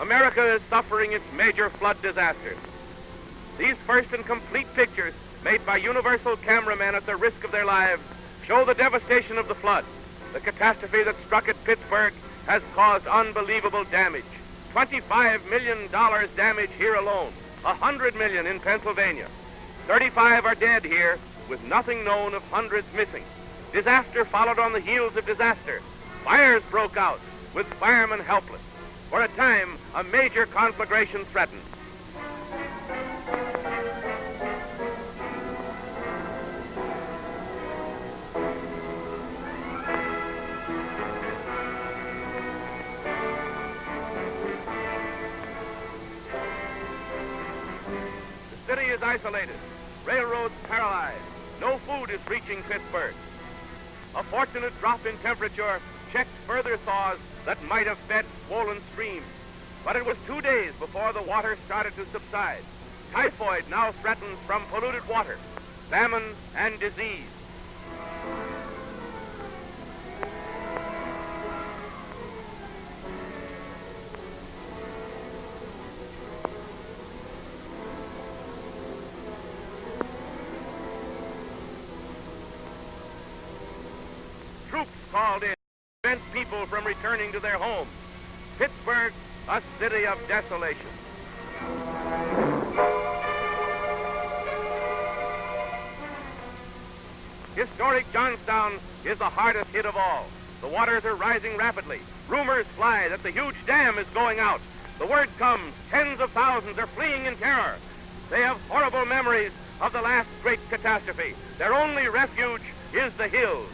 America is suffering its major flood disaster. These first and complete pictures, made by Universal cameramen at the risk of their lives, show the devastation of the flood. The catastrophe that struck at Pittsburgh has caused unbelievable damage. $25 million damage here alone, $100 million in Pennsylvania. 35 are dead here, with nothing known of hundreds missing. Disaster followed on the heels of disaster. Fires broke out, with firemen helpless. For a time, a major conflagration threatened. The city is isolated, railroads paralyzed. No food is reaching Pittsburgh. A fortunate drop in temperature checked further thaws that might have fed swollen streams. But it was 2 days before the water started to subside. Typhoid now threatens from polluted water, famine and disease. Troops called in to prevent people from returning to their homes. Pittsburgh, a city of desolation. Historic Johnstown is the hardest hit of all. The waters are rising rapidly. Rumors fly that the huge dam is going out. The word comes, tens of thousands are fleeing in terror. They have horrible memories of the last great catastrophe. Their only refuge is the hills.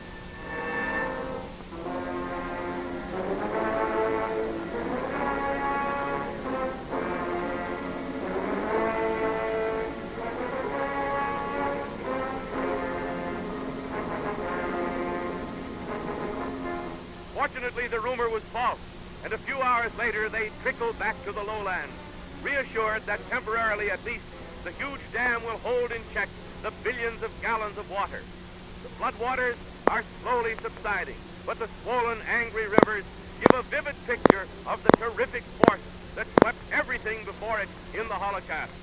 Fortunately, the rumor was false, and a few hours later they trickled back to the lowlands, reassured that temporarily at least the huge dam will hold in check the billions of gallons of water. The floodwaters are slowly subsiding, but the swollen, angry rivers give a vivid picture of the terrific force that swept everything before it in the Holocaust.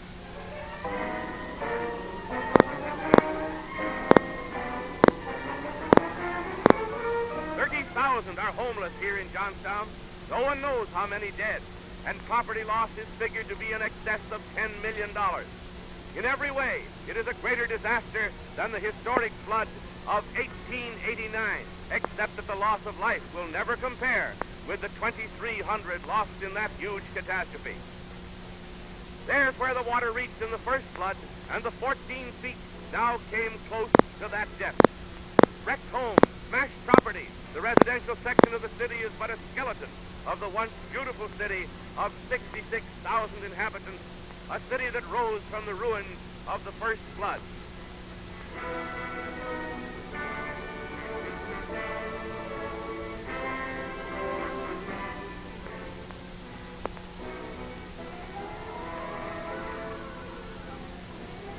30,000 are homeless here in Johnstown. No one knows how many dead, and property loss is figured to be in excess of $10 million. In every way, it is a greater disaster than the historic flood of 1889, except that the loss of life will never compare with the 2,300 lost in that huge catastrophe. There's where the water reached in the first flood, and the 14 feet now came close to that depth. Wrecked homes, smashed property. The residential section of the city is but a skeleton of the once beautiful city of 66,000 inhabitants, a city that rose from the ruins of the first flood.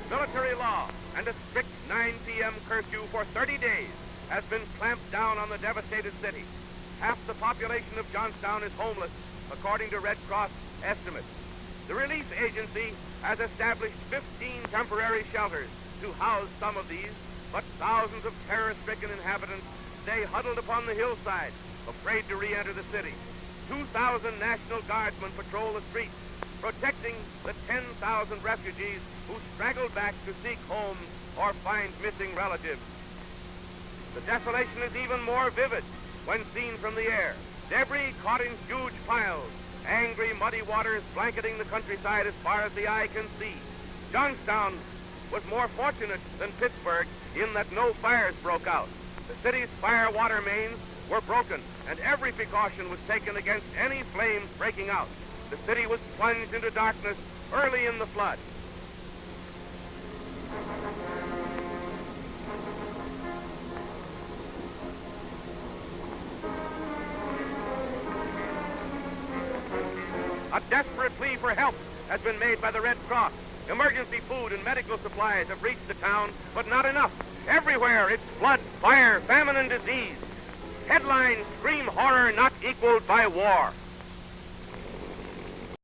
Military law and a strict 9 p.m. curfew for 30 days has been clamped down on the devastated city. Half the population of Johnstown is homeless, according to Red Cross estimates. The relief agency has established 15 temporary shelters to house some of these, but thousands of terror-stricken inhabitants stay huddled upon the hillside, afraid to re-enter the city. 2,000 National Guardsmen patrol the streets, protecting the 10,000 refugees who straggled back to seek homes or find missing relatives. The desolation is even more vivid when seen from the air. Debris caught in huge piles, angry, muddy waters blanketing the countryside as far as the eye can see. Johnstown was more fortunate than Pittsburgh in that no fires broke out. The city's fire water mains were broken, and every precaution was taken against any flames breaking out. The city was plunged into darkness early in the flood. A desperate plea for help has been made by the Red Cross. Emergency food and medical supplies have reached the town, but not enough. Everywhere it's flood, fire, famine, and disease. Headlines scream horror not equaled by war.